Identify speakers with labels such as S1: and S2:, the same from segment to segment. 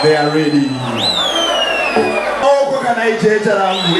S1: they are ready. Oh, can I change around?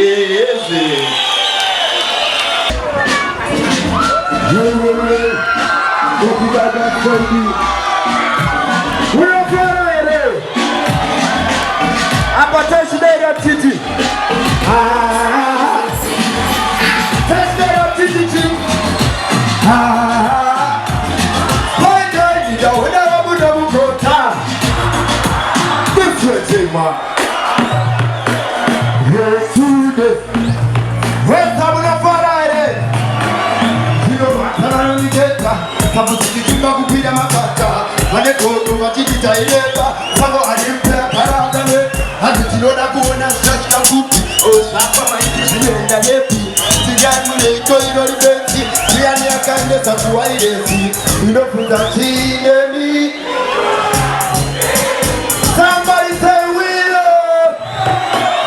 S1: Somebody say we love.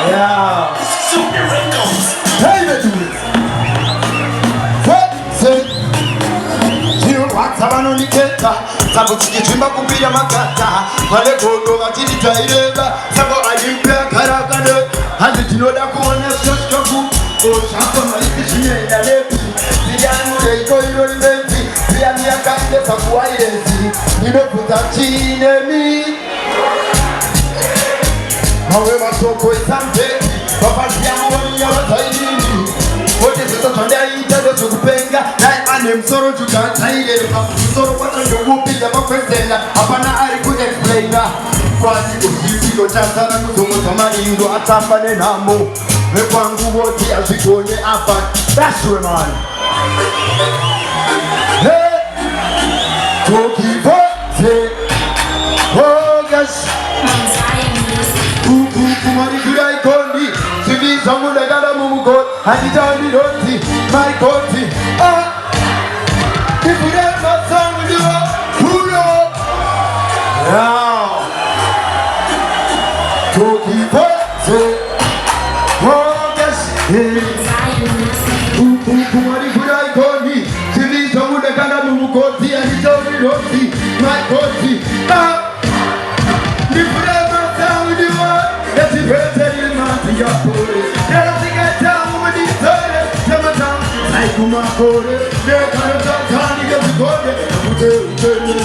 S1: Yeah. Super Records. Hey, let's do it. What? Say. You want someone on the keta? Sabo chimba kumbia makata. Wale kodo wachini taireba. Sabo alimpa karakane. Hadi tinoda kuona shoshka ku. Oh, shaka maliki shine lepi. Sijanu leiko irolibenti. Pia miakande sakuwa irezi. Nimeputa chine mi. Hawe masoko isampe. Wapati ya mwani ya wataini. Wote sasa tonda ita do kupenga. Nai ane msoro chukata ile. Msoro wata nyogupi ya makwezela. Hapana ari ku-explaina. Kwasi usisiko chasana kusumu tamani ndo atafane namo. Mekwangu wote azikonye apa. That's right, man. Hey, Toki Vote. Oh gosh. Kumari kurai kondi. Sivi samu legada mumukot. Hadijani roti. My koti. Ah. Kipure masangu diwa. Puro. Yeah. Toki Vote. Oh gosh. Kumari kurai kondi. Sivi samu legada mumukot. Hadijani roti. My koti. Ah. Kipure masangu diwa. Let's get ready, man, to your body. Let's get down with the story. Summertime, like my body. They're gonna talk, honey, get the body. Put it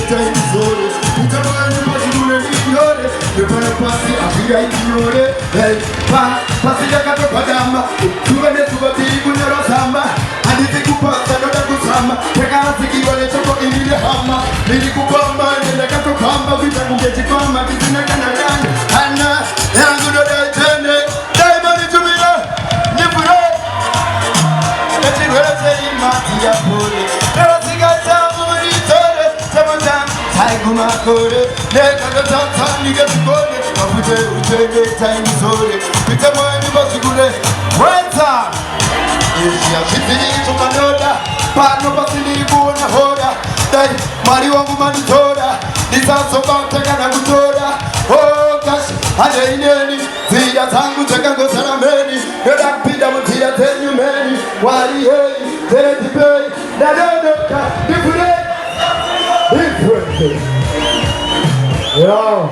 S1: time to hold it. Put a man in what you do, let it go. You're gonna pass it, I'll be right in your head. Hey, pass it like a padama. Two minutes to a table, you're a samba. And if you pass another good summer, take out the key while it's up in the hammer. Lady Kupamba, and the Katokamba, we can get it from my business and a land. And I'm good at that journey. Diamond to me, live with it. Let's see where I say, Matia Puri. Let's see, I tell you, summertime, Taiguma Kore. Let us talk, time, you get to go. We take time to hold it. With the money, but you could have time. If you finish on another, but no person in the corner, hold up. Then, Mario woman told her, this house about the Ganagutoda. Oh, gosh, I didn't any. See that Tango Tagango Saramani. You're not Peter, but here tell you many. Why, hey, tell the play. That don't know, different. Yeah.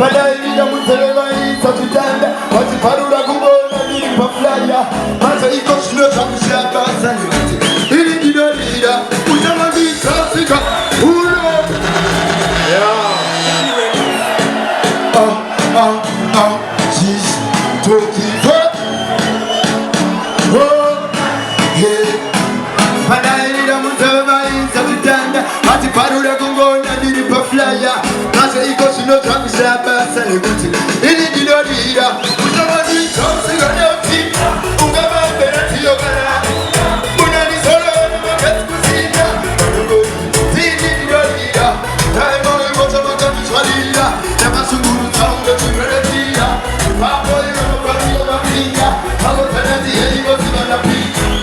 S1: Badai ya mtelema isa tutanda wati parura kumbona nili paflaya maza iko shino takushaka sani ili kidolida utamagisa sika ulo she's talking for badai ya mtelema isa tutanda wati parura kumbona nili paflaya maza iko shino takushaka sani ili kidolida utamagisa sika nyoti ungamambera tiyo kana unani solo numakati kusika tini kidolida taimo imoto makamishwalila namasunguru taunga tumeretia papo imo kwa mapinga hago tanati heligo simanapi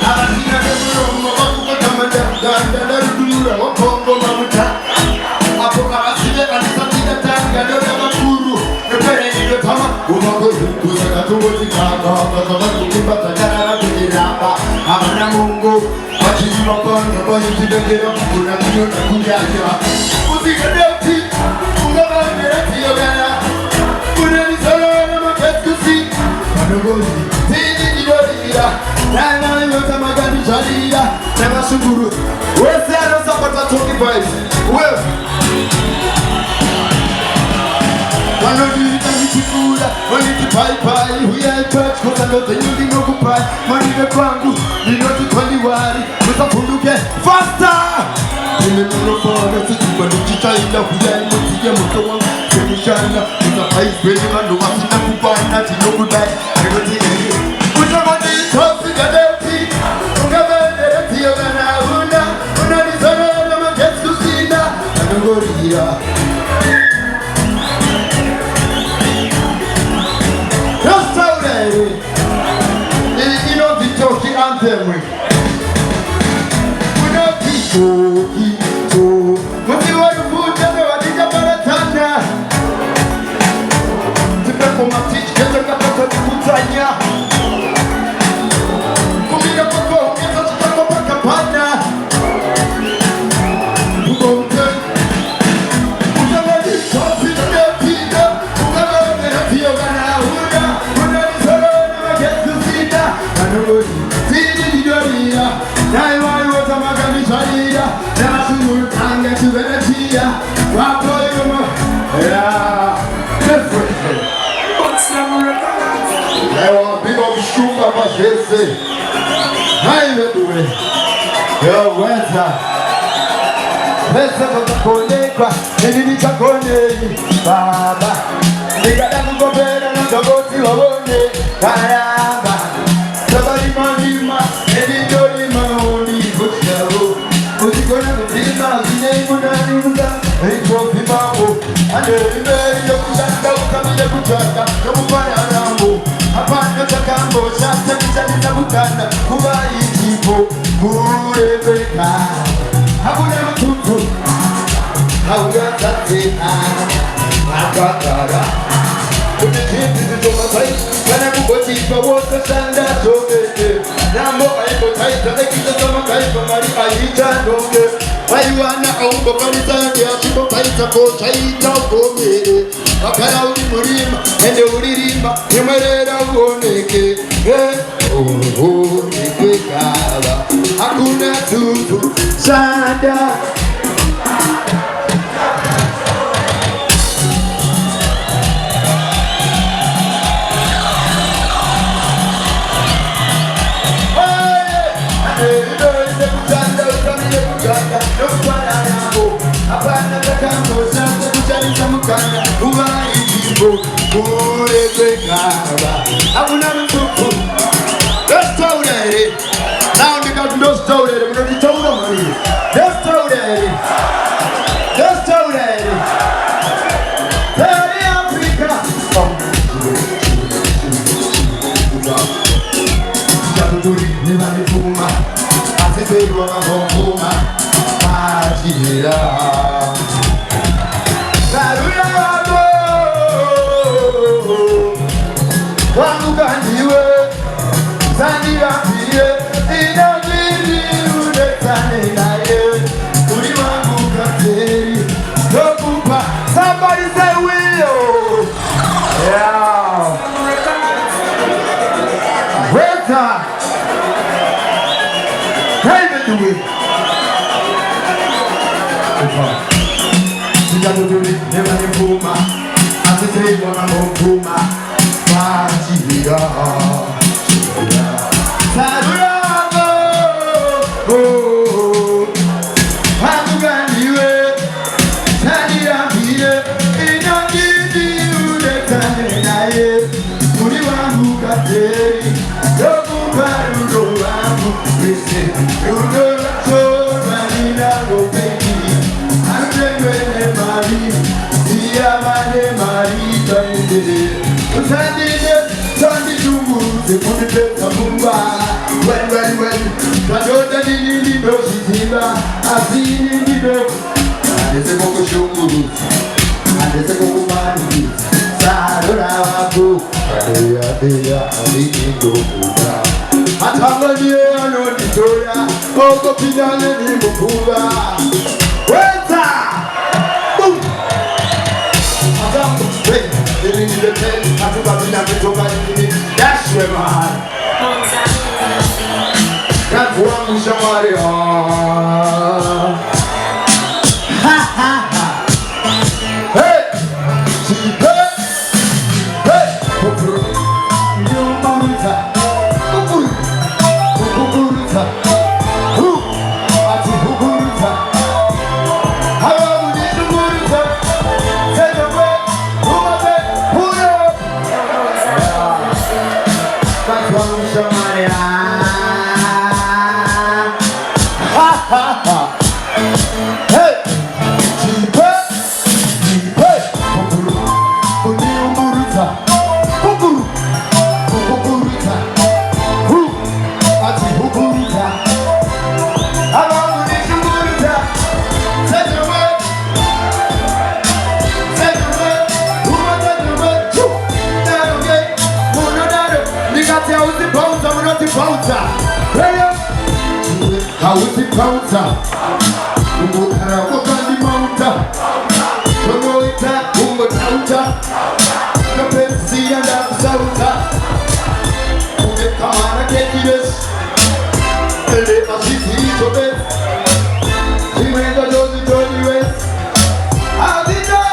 S1: alasina kemuro mwakuko tamanda ganda na rudura wapongo mamuta hapo kaasile alisatida tanga doda makuru nepere nilo tama umakozi kusaka tuwezi kaka wakasama kukimba tajara na kujiraba amana na Mungu wachijima kono kwa yutidekera kuna kiyo na kujaja usikadeuti ungabandera tiyogana kuna nisolo na makeskusi Manogoni tini jidorira Nana yota magani jalira Nema shukuru Wese anosa pata 25 Wewe Wanodita nichikula Waniti pai pai We are in touch Kosa lote nyundi nogu pai Manive kwangu Ninoti kwani wari Musa punduke Faster Nime mropono Sikiwa nichichaila We are in motiye moto wangu Semishana Musa pai Speni manu Wasina kubana Tinogu dai Nigoti eri Kutamani Tosi gadeuti Ungabendere tiyogana Una nizono na magesku sina Nangoria Anthem. Kuna kito Mati wadu fuja me wadija baratana Tipepo matich kete katata kutanya Kumina pako keta chitako paka pana Ugonte Utamadi chopi na pida Ugabone hatiyo gana Una nisolo na magesu sida Manogoni Naiwai wata magani chalida Nasuru tanga tuvenetia Wapo yuma Yeah Different What's number Ewa bigo mshuka mashese Haime duwe Yo weta Pesa kota konekwa Nini nitakone Baba Nikada kukopera na taboti wabone Kayamba Sabari manima Edidori maoni Kuchao Utikona kutima Zinei munani muda Eiko pimamo Ane imeri Yokutanda ukamile kutaka Yomupaya rambo Hapana takambo Shasta kichani na bukanda Kubai jipo Kurebeka Hakuna mtutu Hauga tatina Makakara Unikiti zitoma sai Kana kukotipa Wota sanda Tokete Nambo aiko taita Nekita sama kaipa Mari aita Nonge Waiwana aungo Kalisage Ashipo taita Kochaita Komere Wakara uri murima Ende uririmba Nyumerera uoneke Uoneke kaba Hakuna tutu Sanda Somebody say Will! Yeah! Winter! David the Will! Sijatu tuli, nema ni puma Asisi wana mpuma Machiga Sadurago Hamuganiwe Sanirambire Inangidi Udetane naye Uri wangu kateri Yokupa rudo wangu Wese Rudo lato Manina Gopeki Anutengwene mari Iyamane mari Tandide Utandide Tandi chungu Sekunde Tamumba When Kadoda nini nido Shizimba Asini nido Adese koko shunguru Adese koko mani Sadora wako Adea Adini Dokuda Atanganye ano Victoria, Oko Pinane ni Mukuba. Weta! Boom! Adam, wait, they need the pen, I took a bit of it over in that's where my heart. That's one somebody on. Ha ha ha! Hey! See, hey! Hey! You mama! How is it counter? Ukara mountain. Tomoita, Umotauta, the Pepsi and Sauta. Ukana Kekides, the Leva City of it. He made the Josie West. How did I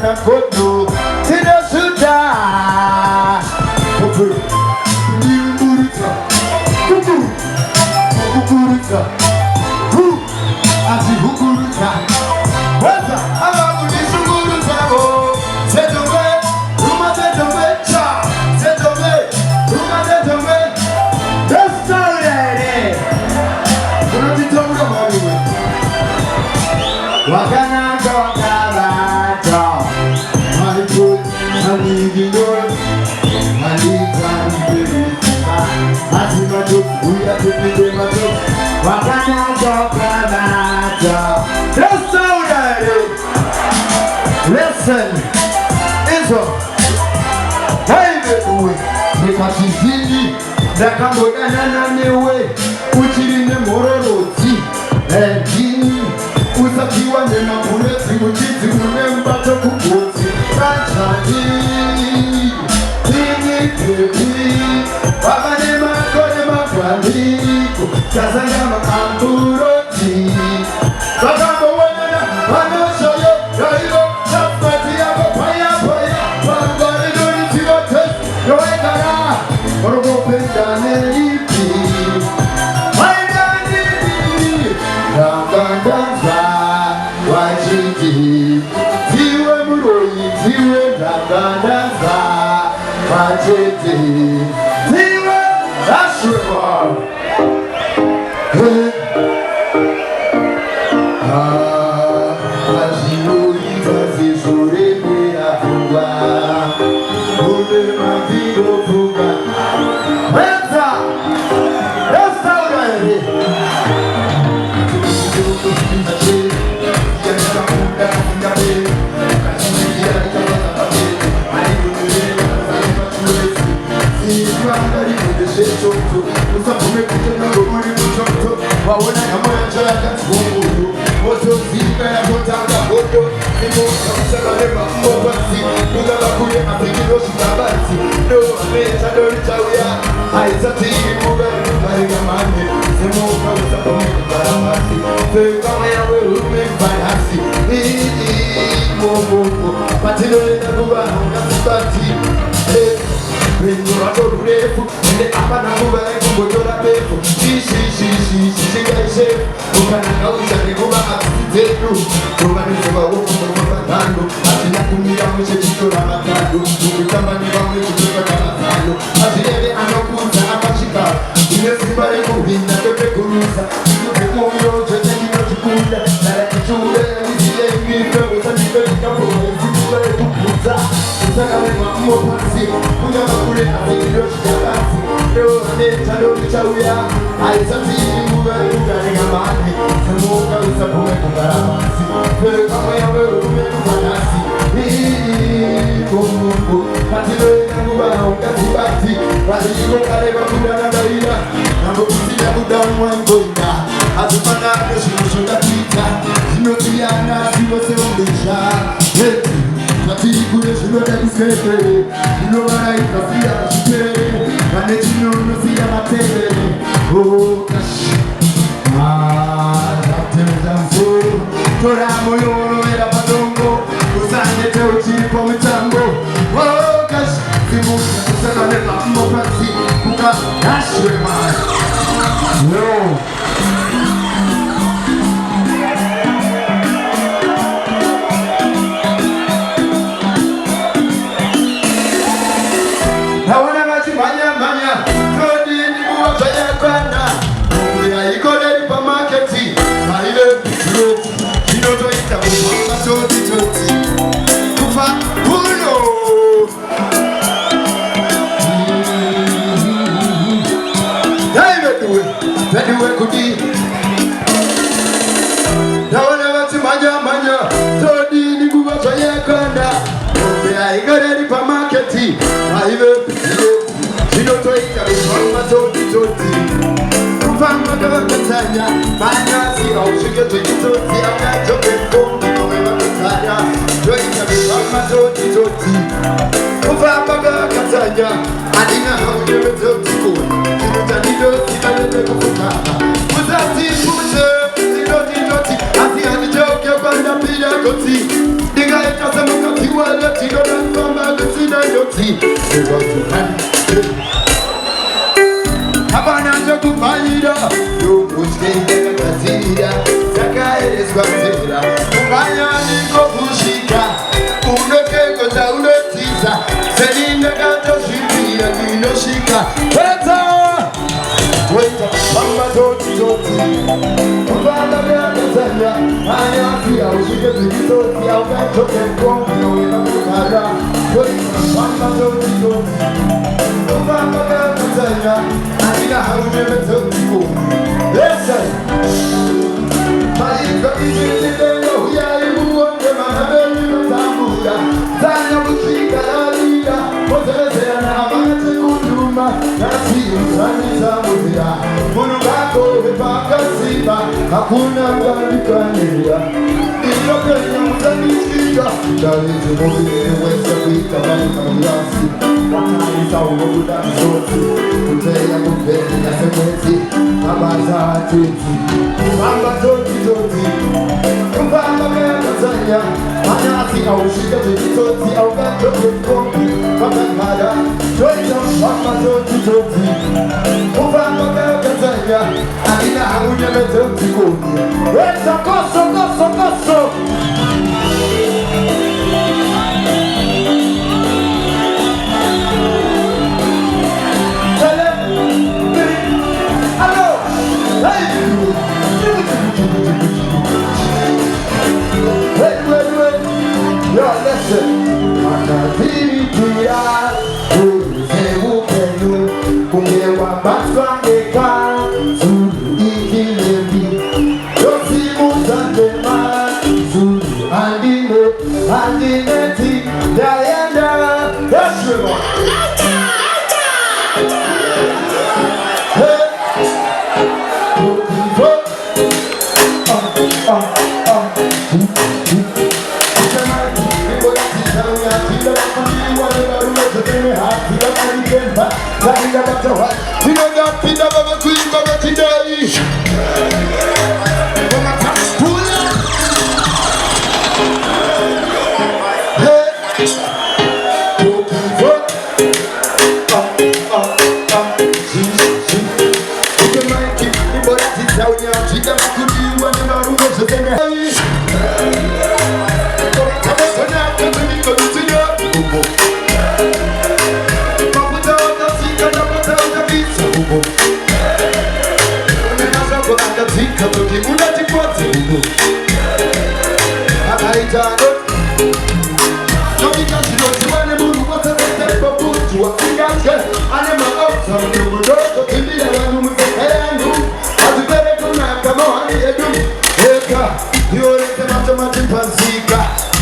S1: na kodo tina suda kukuruta ati hukuruta weza alamu ni shukuruta o sedowe ruma sedowe cha sedowe ruma sedowe restaurante unatitoka mwawe wakana listen, Israel, because he's that can go anyway, which is in the morality, and he was a few and then a bullet, which is to remember to put it. zetu tubanise bawofu batando atina kumira mwishe chitora matando ukitamba ni bamwe chitora matando azirebe anokuza amashika ile simbare kubinda pepe kurusa tuke moyo chote kinochukunda nara kichule nisiye ngito usanipe kikapo nisiye kukuza usakale mambo pasi kunya makule asikilo shikabasi leo neta leo nichauya aisafiri muwe kugani ngamani semuka usapume kugaramasi wewe kama ya wewe umefanasi Mungu patile nguba ukatibati badiko kale bakudana baira nambo kusinya kudamwa ngoinda azumana keshushunda pita zinotiana zibose ondesha natiri kule shunoda diskete inomara ikafia kashipere kanechino nosia matere oh kash zatemzamso tora moyo era padongo usande teuchiri kwa mitambo oh kash zimuka kusema nena mopati kuka nashwe man no hawana maji manya kodi ni buwa ya kwanda ya ikole pa marketi haile pitro kinoto itabuwa toti kufa uno Beduwe kudi hawana maji manya kodi ni buwa ya kwanda ya ikole pa marketi haile kinoto itabuwa toti Kufamba kwa katanya Banyasi au shige tukitoti Aka joke kongi Kowema kutanya Joika kufamba toti Kufamba kwa katanya Adina haujeme toti kuni Kimuta nido sikalete kufukama Kuzati kuse Sidoti Asi anijoke banda pida koti Diga etasa mukati wale Tido na kufamba kusina yoti Diga tukani Habana chokupanyira yokuchengera katira takaerezwa mvera kumanya niko kushika unokeko taunotiza seninda katosvipira ndinoshika weta pamba toti kupanda vyakatanya anyasi ausvike zvikitoti aukachoke kongi nowena kugara pamba toti kupamba vyakatanya Adina haujeme toti listen Maika ichitidelo huyai muonge manabeli matambuya Zanya kushika lalila Motelezea na amate kunduma Nasi usani zambuya Munu bako hepaka simba Hakuna mgalika Ilo kenya mutanichika Dalizi mubili wesa kuita Malika mlasi Wakanisa umoguda mzoti Kuteya kupeli ya semwezi Abaza atwiti Kupamba toti Kupamba kaya katanya Anyasi au shika toti Au kato kukongi Kupamba Kupamba toti Kupamba kaya katanya Adina haujeme toti kongi Weta koso Now we are Chano. No, because you know, you want to move, what's the type of food you are thinking? And I'm out, so you will go to India and you will say, hey, I know. As you better come on, you do. Eka, you are the mathematic pansika.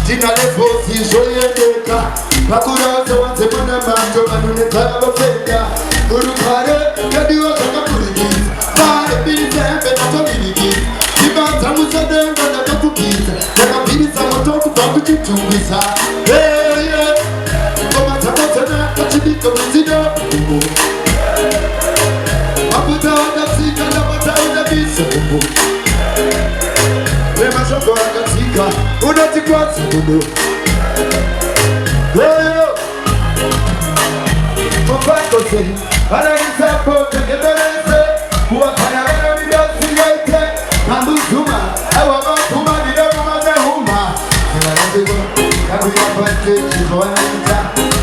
S1: Tina lepo si shoye deka. Pakura so wante mana manjo manune taba feka. Guru pare, kadi wa kaka purigi. Pare bize bena to biligi. Kibanta musade ngana to kukita. Kaka bilisa moto kupangu chitubisa. Hey yeah. Koma tabatana kachibika mzida. Mabuta wakatsika na bata unabisa. Lema shoko wakatsika. Unatikwazi kudu. Yo Mopako se Anagisapo tegeberese Kuwakaya wana midasi yaite Kambuzuma Ewa makuma nidemu mazehuma Kila nzigo Kabu yapate Chizoana nita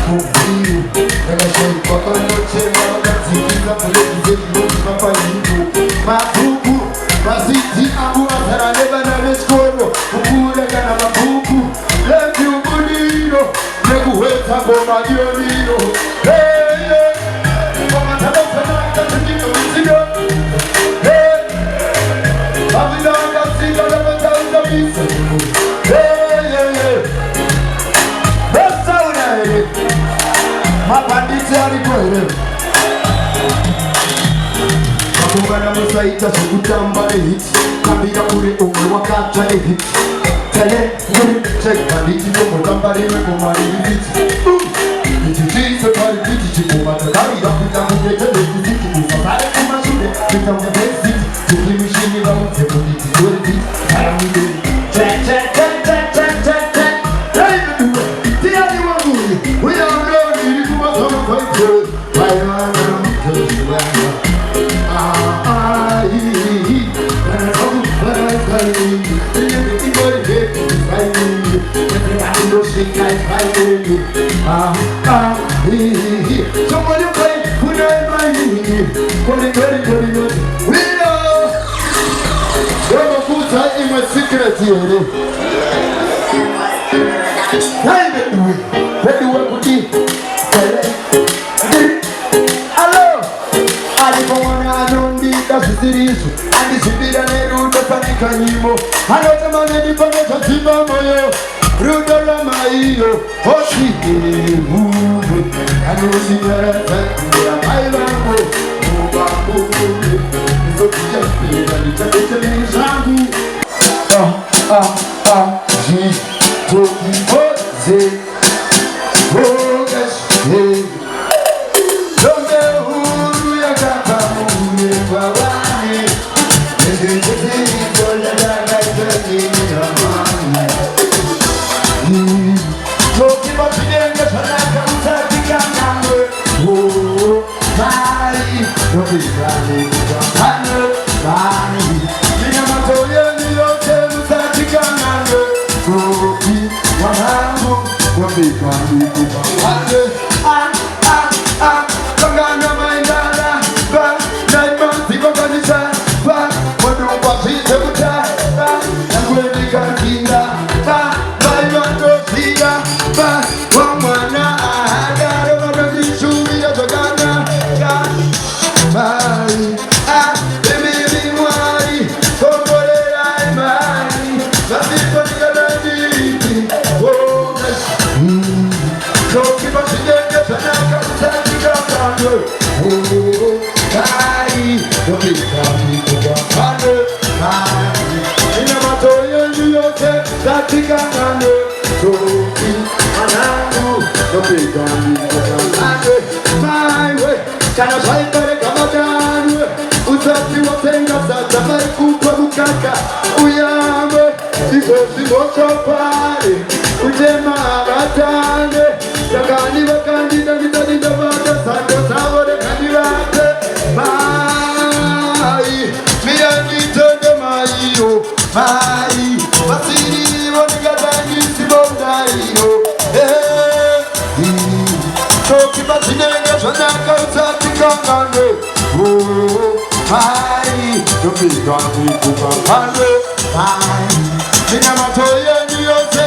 S1: Kufiu Kega shei kwa konoche Wakazikiza Kulezi zeki Moti papa yiku Mapuku Masiti amu Asara neba na meskoro Ukule kana mapuku Levi ubunino Nekuweta goma dionino Hey, yeah Koma tabata na katika mzigo Hey Abida wakasika na bata utabisa Hey, yeah Besta unaele Mapandisi alikuele Kakungana musaita Sukutamba hit Kabila kure umwe wakata hit Tele, nguri, check, paliti, yomo, tambari, kumari, viti Iti, so kari, viti, chikuma, takari, yapita, mungete, leki, ziki, kusapare, kumashure, pita, mungete, tuki, mishini, lao, tepo, niti, kuri, viti, karamide, check, check, check, check, check, check, check Hey, meduwe, tia ni wanguri, uya unoni, ilikuwa somo kwa ito Waya, wana, mkele, waya Aii, wana, somu, wana, kari, Somebody play, put on my knee. We know. Don't put that in my secret here. Let the work with you. Hello. I don't need that series. And this is the name of the panic. I know the man in the panic of Timamo. Rudala maiyo, hoshi muwe, anusi yata, mailango, mubamuwe, nizokia pila, nitakete zangu. Ji, toki hoze, hogesh, hey. Donge huru ya kata muwe kwa wani, nizikete ikola daga ikola na mani. Toki mapinenge chanaka utatika nangwe Oh, mai Toki kani kukapane Mai Mina matoye niyote utatika nangwe Toki wanangu Toki kani kukapane Kangana maindana Ba, naimansi kokanisa Ba, wadumba sise kuta Ba, nangwe kankinga Ba, naimanto siga Ba, wamwana Agaro wakazishubi ya tokana Mai, bibi mwari Kongolera imani Nasito nikanandiki Toki pasidenge sanaka Usatika kandwe Mai, toki kani kukapane Mai, ina matoye niyote Satika kandwe Toki manangu Toki kani kukapane My way Kana saipare kama janwe Usafi watenga sasa Maikupa mukaka Uyame Isosi mocho pare Ujema abatane Sakani wakandida nitadida vada Sando savore kandirate Mai Mia nitende maiyo Mai Masiri wonigadangi sibondaiyo Toki batinenge chanaka usatika ngane Mai Toki kanti kukapane Mai Mina matoye niyose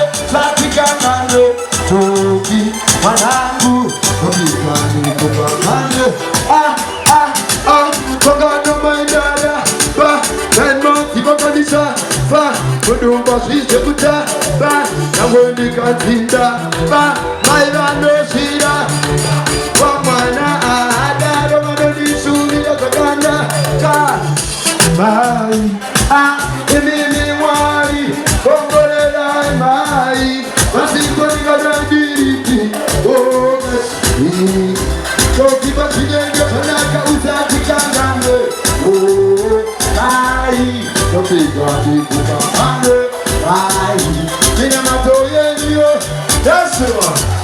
S1: mwanangu mabitwani kupambane kogano maidara Venmo tibokanisha kudumba sise kuta nangwendi katinda mairano shira kwa mwana adaro manodisuri yakaganda mai emimi mwari kongorera mai masikoni kadangiriti Tokiba chinenge panaka uzati kangambe Ai Tokiba chikuba pande Ai Nina matoye niyo That's the one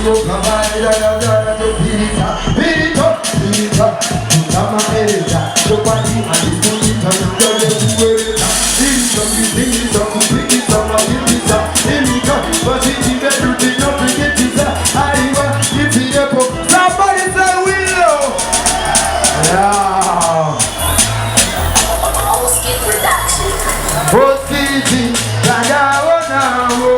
S1: Ujigo kabaida gazara to pirita pirita Kama ereta Chopati anikunita Nukale kuwereta Pirita Pirita Pirita Pirita Pirita Basiti bedu dino Pirita Aiwa Ipiyepo Somebody say Willow. Yeah.
S2: Oski Production.
S1: Oski Kagawana wo.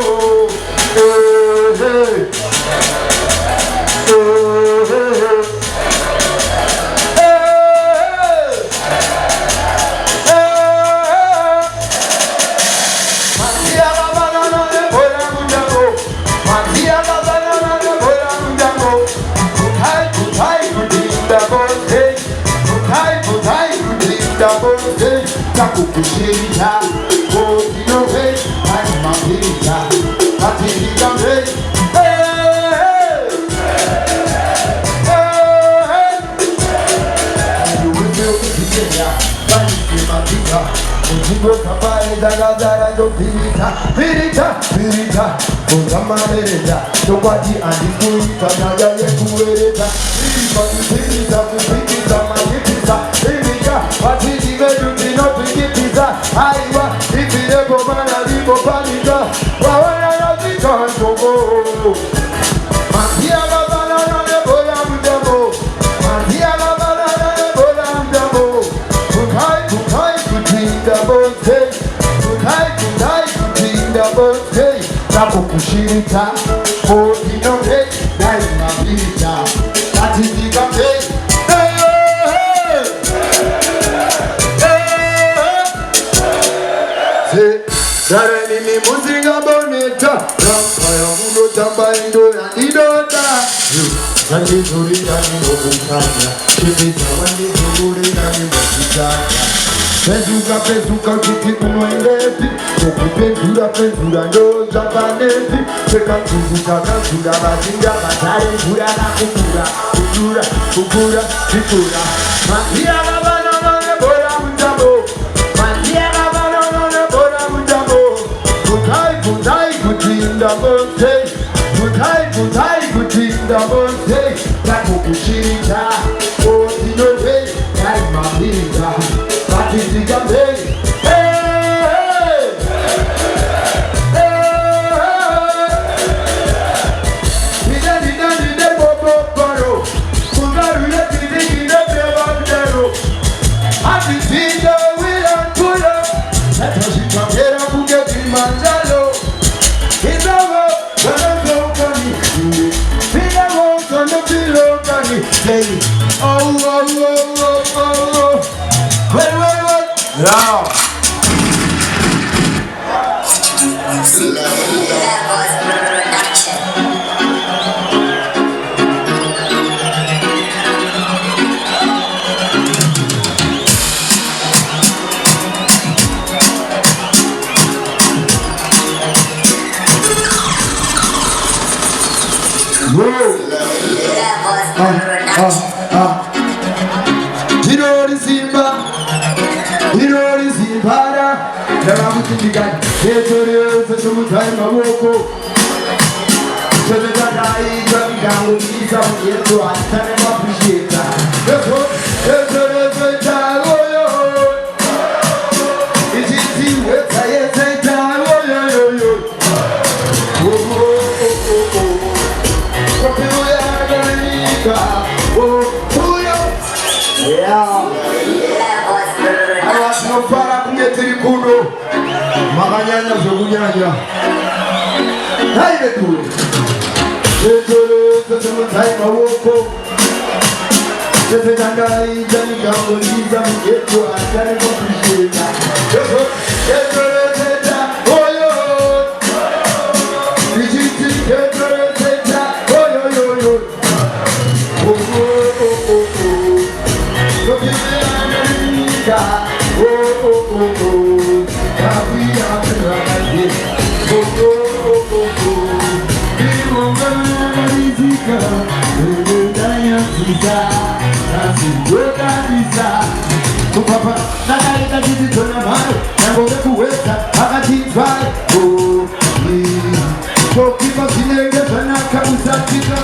S1: Takukushirika, Odinohe, Aimapirika, Atirikame, you will feel the Kenya, Bankimatika, Ujigo Kabai, Dagazara, Pirita, Pirita, Pirita, Uzamareta, Nobody and the Kurita, Naya Kuereta, Pirita, Pirita, Pirita, Pirita, what is the value of the pizza? Aiwa, if you never man a libo panita, Wawana the Congo. Matiana banana bolam demo, Matiana banana bolam demo. Kukai, between the both day. Kukai, between the both day. Takukushirita, Odinohe, Naima Vita, that is the cafe. Darani ni muzinga boneta, rampaya muno tamba indo ya idota. Nani zuri nani obukanya, kibita wani zuri nani mokitanya. Pezuka kiti kumwendepi, penzura ndo zabanepi. Peka kuzuka bazinga batare kura na kukura. Mandia na banana bora mjambo, mandia na banana bora mjambo. Kutai kutinda bonte, kutinda bonte. Takukushirika, Odinohe, Naimapirika, Batitikambe. Now. Maganyanya zogunyanya Haide kule Etore Tesemutai mawoko Tesetangai Jani kango liza Mgetu Atari mwakushika Etore Teta Oyo Ijiti Etore Teta Oyo Lokime Amerika Papa, nakaita jizitona mano Nangoge kuweka, akatimfai Oh, Kokipa sinenge sana kabusa tika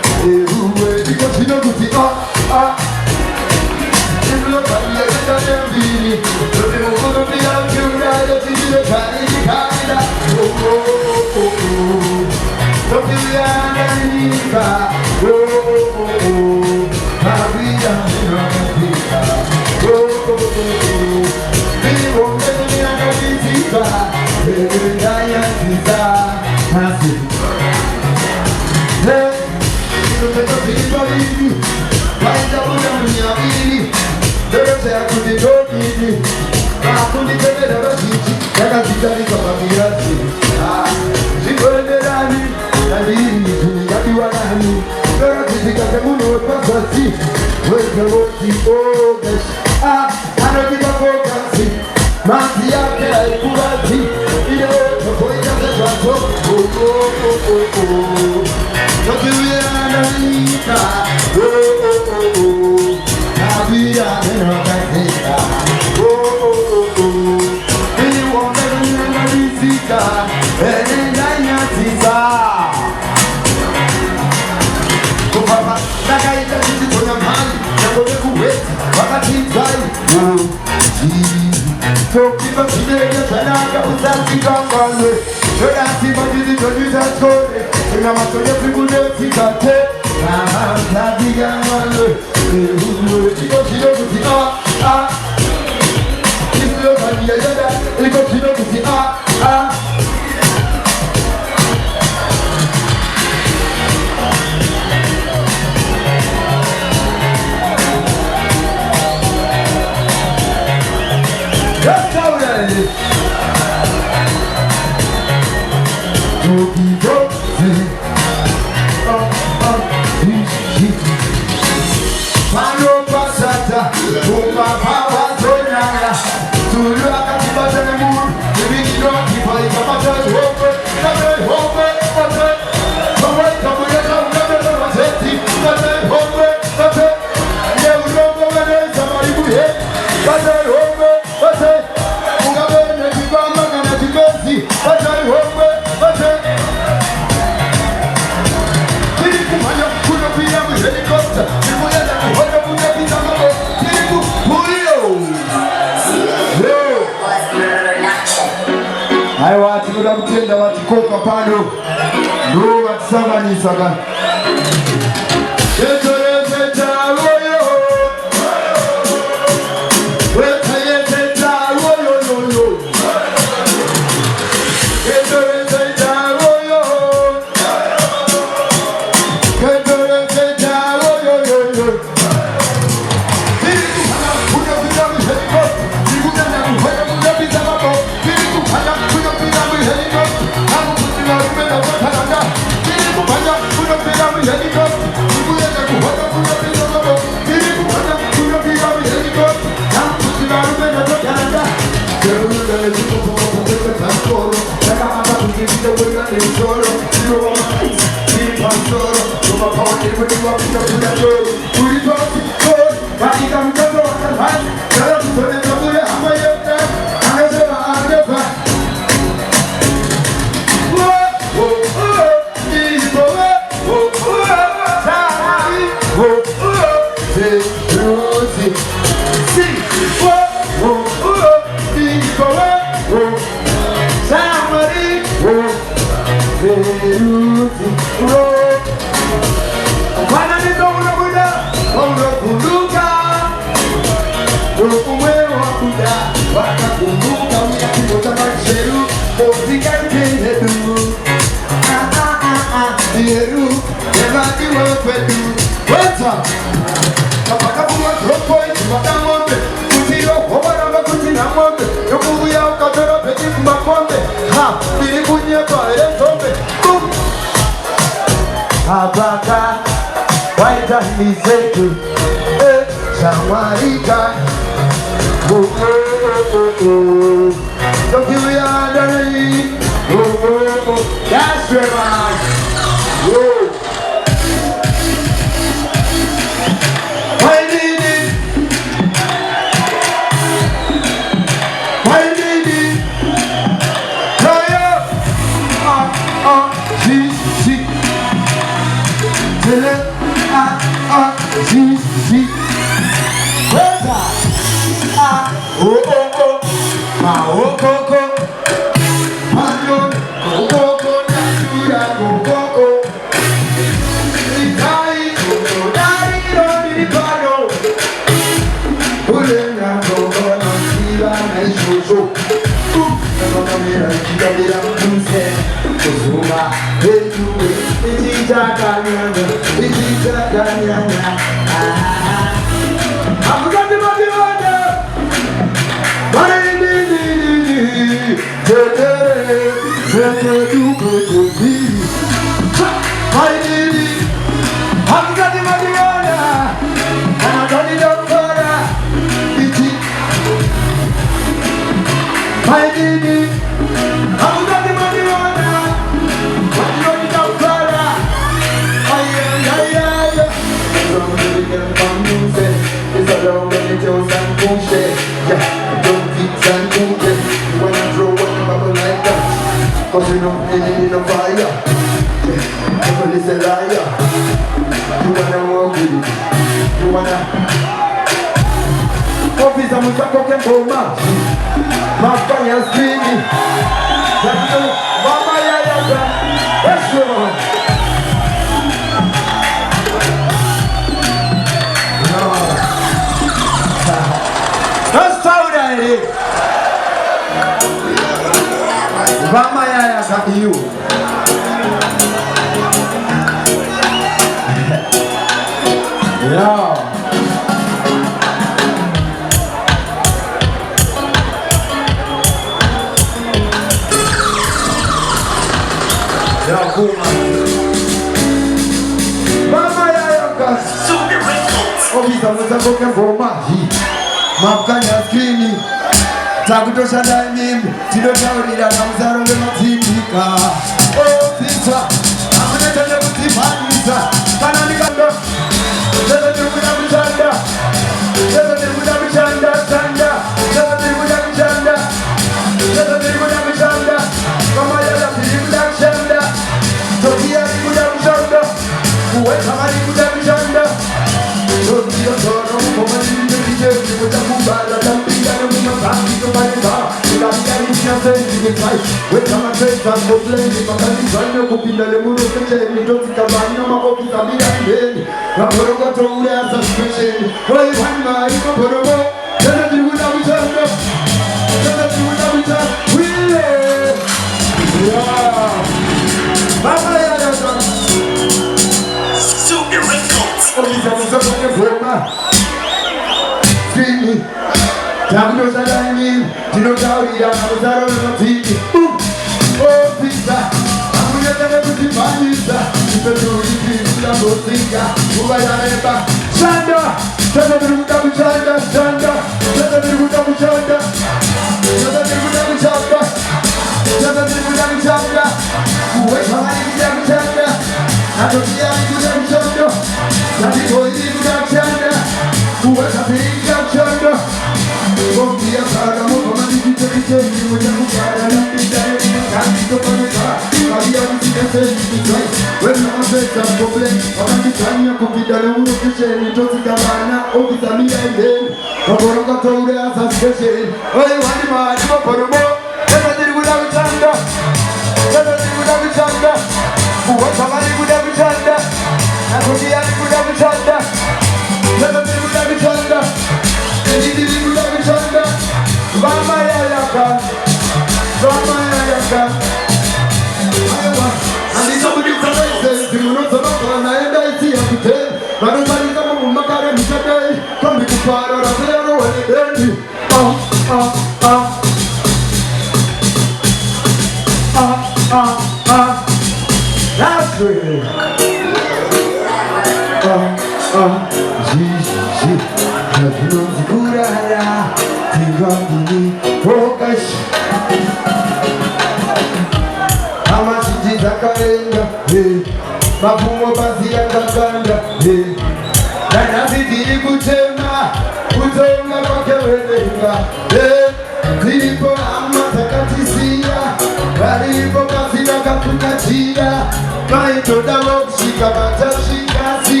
S1: Toda wokushika batashika si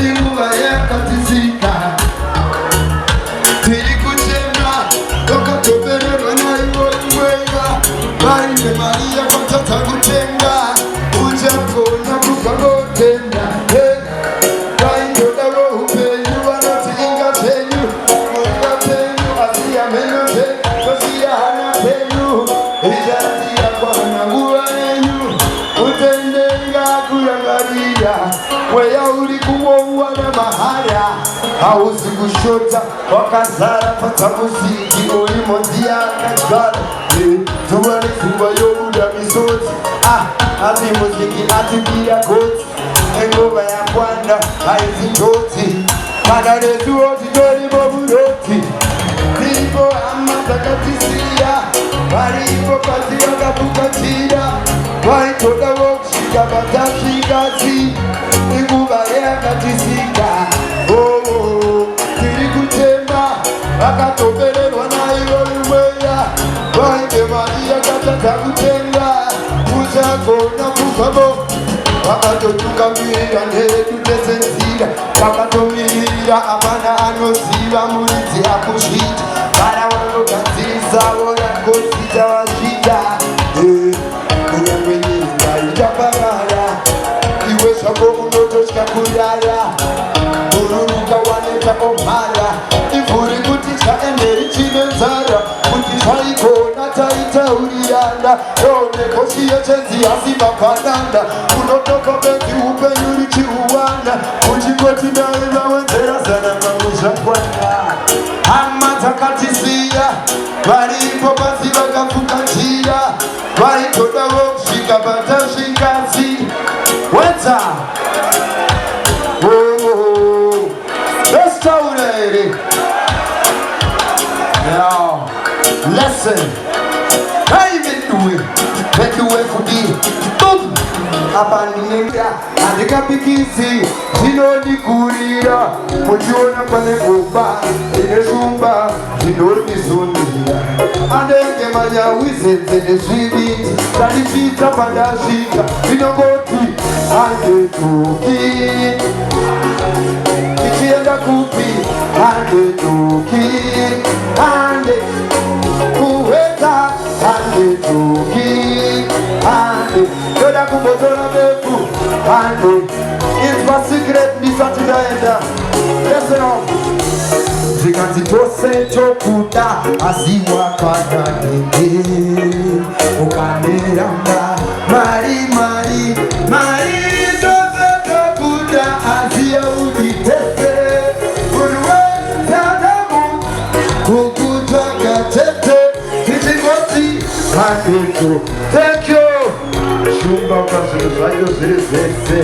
S1: inguva hauzi kushota wakazara pata muziki ulimo ndia kazara tuwale kuwa yobuda misoti ati muziki ati bia koti engova ya kwanda haizi toti kadare tuoti dori bobudoti nipo amatakatisia walipo kazi wakapukatira waitoda wokshika batashikati ingova ya katisika tiri kutema akatobererwa nayo lumweya waite maria katata kutenga kuzakona kukabo wakatotukamira ndetutesenzira wakatomirira amana anoziva muridzi akushita vana vanogadzirisa vona kosita vashita kunyange nyika ichaparara iwe zvako unotosya kurara ururuka waneta omhara ivhuri kuti zvaenderi chine nzara kuti zvaikona taitaurirana onekosiye chenzi asima pananda unotoka bezi upenyu richiuwana uchingoti naye vawenzera zana mamuzvakwana hama dzakatisiya varipo pasi vakapfukatira vaitodawo kusvika patasvikasi weta restaura here now listen veduwe kudii apandinenda handikapikisi zvinodikurira muchiona pane goba ine shumba zvinorimisundira andenge manyawizenze nezviviti ndandipita pandasvika vinongoti handetuki ichienda kupi handetuki hande kuweta handetuki hande toda kumbotora befu hande inzwa secret ndisatidaenda leseno zvikanzi tose tokuda asiwa kananenge ukaneramba mari tose tokuda asiya uditese uruwezadamu kukutsvaga tete tichingoti handeto thank you shumba ukazvinhu zvayo zviri zvese